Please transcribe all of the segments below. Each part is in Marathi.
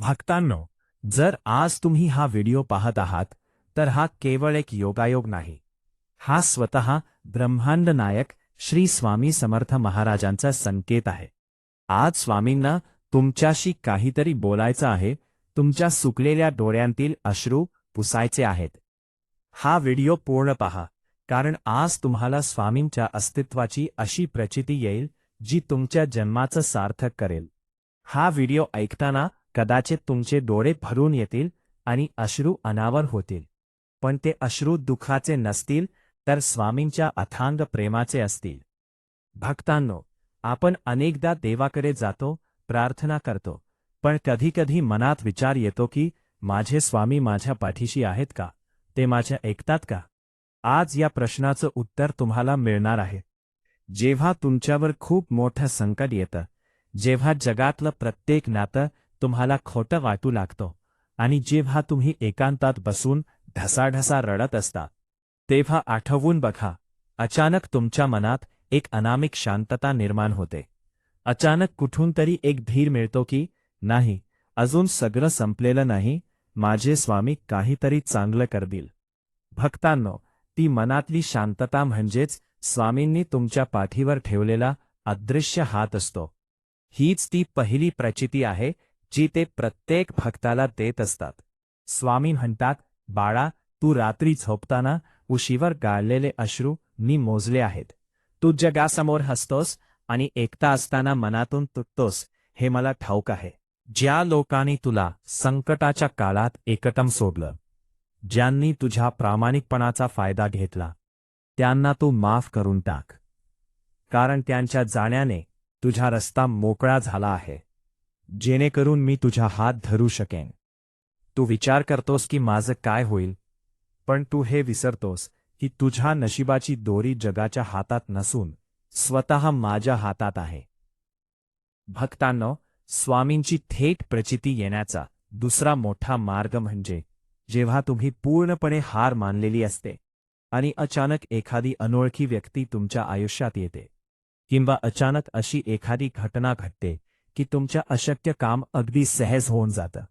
भक्तांनो, जर आज तुम्ही हा व्हिडिओ पाहत आहात तर हा केवळ एक योगायोग नाही. हा स्वतः ब्रह्मांड नायक श्री स्वामी समर्थ महाराजांचा संकेत आहे. आज स्वामींना तुमच्याशी काहीतरी बोलायचं आहे. तुमच्या सुकलेल्या डोळ्यांतील अश्रू पुसायचे आहेत. हा व्हिडिओ पूर्ण पहा, कारण आज तुम्हाला स्वामींच्या अस्तित्वाची अशी प्रचिती येईल जी तुमच्या जन्माचं सार्थक करेल. हा व्हिडिओ ऐकताना कदाचित तुमचे डोळे भरून येतील आणि अश्रू अनावर होतील, पण ते अश्रू दुःखाचे नसतील तर स्वामींच्या अथांग प्रेमाचे असतील. भक्तांनो, आपण अनेकदा देवाकडे जातो, प्रार्थना करतो, पण कधीकधी मनात विचार येतो की माझे स्वामी माझ्या पाठीशी आहेत का? ते माझ्या ऐकतात का? आज या प्रश्नाचं उत्तर तुम्हाला मिळणार आहे. जेव्हा तुमच्यावर खूप मोठं संकट येतं, जेव्हा जगातलं प्रत्येक नातं तुम्हाला खोटं वाटू लागतं आणि जेव्हा तुम्ही एकांतात बसून ढसाढसा रडत असता, तेव्हा आठवून बघा, अचानक तुमच्या मनात एक अनामिक शांतता निर्माण होते. अचानक कुठून तरी एक धीर मिळतो की नाही, अजून सगळं संपलेलं नाही, माझे स्वामी काहीतरी चांगलं करतील. भक्तांनो, ती मनातली शांतता म्हणजेच स्वामींनी तुमच्या पाठीवर ठेवलेला अदृश्य हात असतो. हीच ती पहिली प्रचिती आहे जी ते प्रत्येक भक्ताला देत असतात. स्वामी म्हणतात, बाळा, तू रात्री झोपताना उशीवर गाळलेले अश्रू मी मोजले आहेत. तू जगासमोर हसतोस आणि एकटा असताना मनातून तुटतोस, हे मला ठाऊक आहे. ज्या लोकांनी तुला संकटाच्या काळात एकटं सोडलं, ज्यांनी तुझ्या प्रामाणिकपणाचा फायदा घेतला, त्यांना तू माफ करून टाक, कारण त्यांच्या जाण्याने तुझा रस्ता मोकळा झाला आहे, जेणेकरून मी तुझा हात धरू शकेन. तू विचार करतोस की माझं काय होईल, पण तू हे विसरतोस की तुझ्या नशिबाची दोरी जगाच्या हातात नसून स्वतः माझ्या हातात आहे. भक्तांनो, स्वामींची थेट प्रचिती येण्याचा दुसरा मोठा मार्ग म्हणजे जेव्हा तुम्ही पूर्णपणे हार मानलेली असते आणि अचानक एखादी अनोळखी व्यक्ती तुमच्या आयुष्यात येते, किंवा अचानक अशी एखादी घटना घडते की तुमच्या अशक्य काम अगदी सहज होऊन जातं.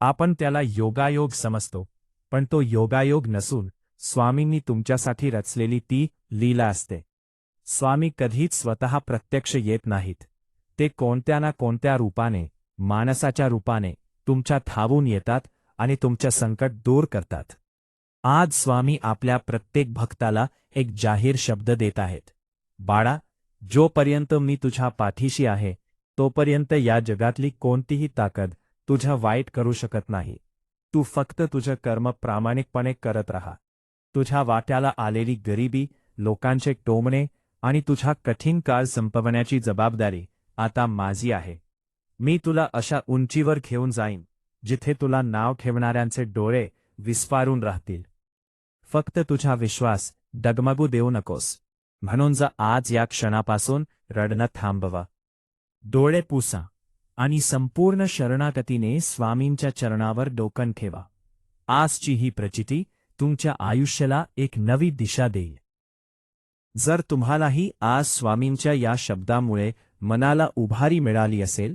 आपण त्याला योगायोग समजतो, पण तो योगायोग नसून स्वामींनी तुमच्यासाठी रचलेली ती लीला असते. स्वामी कधीच स्वतः प्रत्यक्ष येत नाहीत. ते कोणत्या ना कोणत्या रूपाने, माणसाच्या रूपाने तुमच्या धावून येतात आणि तुमचं संकट दूर करतात. आज स्वामी आपल्या प्रत्येक भक्ताला एक जाहीर शब्द देत आहेत. बाळा, जोपर्यंत मी तुझ्या पाठीशी आहे, तोपर्यंत या जगातली कोणतीही ताकद तुझं वाईट करू शकत नाही. तू फक्त तुझं कर्म प्रामाणिकपणे करत राहा. तुझ्या वाट्याला आलेली गरिबी, लोकांचे टोमणे आणि तुझा कठीण काळ संपवण्याची जबाबदारी आता माझी आहे. मी तुला अशा उंचीवर घेऊन जाईन जिथे तुला नाव ठेवणाऱ्यांचे डोळे विस्फारून राहतील. फक्त तुझा विश्वास डगमगू देऊ नकोस. म्हणून आज या क्षणापासून रडणं थांबवा. डोळे पुसा आणि संपूर्ण शरणागतीने स्वामींच्या चरणावर डोकं ठेवा. आजची ही प्रचिती तुमच्या आयुष्याला एक नवी दिशा देईल. जर तुम्हालाही आज स्वामींच्या या शब्दामुळे मनाला उभारी मिळाली असेल,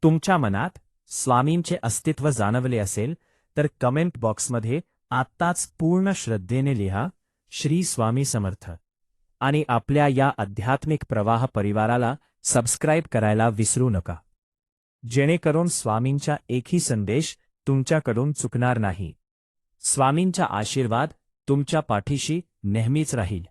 तुमच्या मनात स्वामींचे अस्तित्व जाणवले असेल, तर कमेंट बॉक्समध्ये आत्ताच पूर्ण श्रद्धेने लिहा, श्री स्वामी समर्थ, आणि आपल्या या आध्यात्मिक प्रवाह परिवाराला सबस्क्राईब करायला विसरू नका, जेणेकरून स्वामींचा एकही संदेश तुमच्याकडून चुकणार नाही. स्वामींचा आशीर्वाद तुमच्या पाठीशी नेहमीच राहील.